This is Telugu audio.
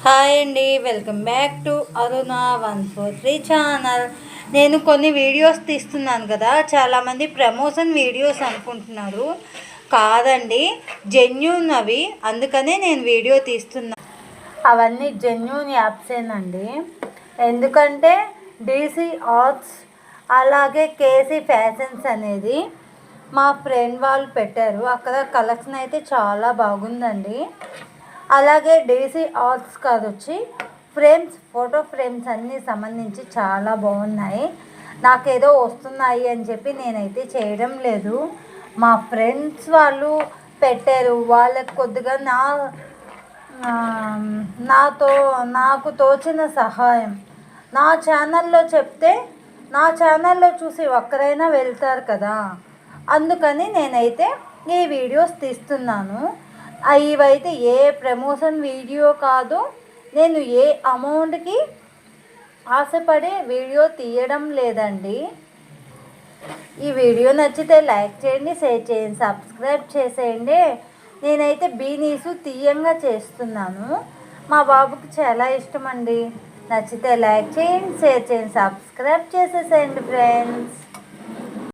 హాయ్ అండి, welcome back to Aruna 143 channel. నేను కొన్ని వీడియోస్ తీస్తున్నాను కదా, చాలామంది ప్రమోషన్ వీడియోస్ అనుకుంటున్నారు. కాదండి, జెన్యూన్ అవి. అందుకనే నేను వీడియో తీస్తున్నాను. అవన్నీ జెన్యూన్ యాప్సేనండి. ఎందుకంటే డీసీ ఆర్ట్స్ అలాగే కేసీ ఫ్యాషన్స్ అనేది మా ఫ్రెండ్ వాళ్ళు పెట్టారు. అక్కడ కలెక్షన్ అయితే చాలా బాగుందండి. అలాగే డీసీ ఆర్ట్స్ కాదు వచ్చి ఫ్రేమ్స్, ఫోటో ఫ్రేమ్స్ అన్నీ సంబంధించి చాలా బాగున్నాయి. నాకేదో వస్తున్నాయి అని చెప్పి నేనైతే చేయడం లేదు. మా ఫ్రెండ్స్ వాళ్ళు పెట్టారు. వాళ్ళకి కొద్దిగా నాతో నాకు తోచిన సహాయం నా ఛానల్లో చెప్తే నా ఛానల్లో చూసి ఒక్కరైనా వెళ్తారు కదా, అందుకని నేనైతే ఈ వీడియోస్ తీస్తున్నాను. ఇవైతే ఏ ప్రమోషన్ వీడియో కాదు. నేను ఏ అమౌంట్కి ఆశపడి వీడియో తీయడం లేదండి. ఈ వీడియో నచ్చితే లైక్ చేయండి, షేర్ చేయండి, సబ్స్క్రైబ్ చేసేయండి. నేనైతే బీనీసు తీయంగా చేస్తున్నాను. మా బాబుకి చాలా ఇష్టం అండి. నచ్చితే లైక్ చేయండి, షేర్ చేయండి, సబ్స్క్రైబ్ చేసేసేయండి ఫ్రెండ్స్.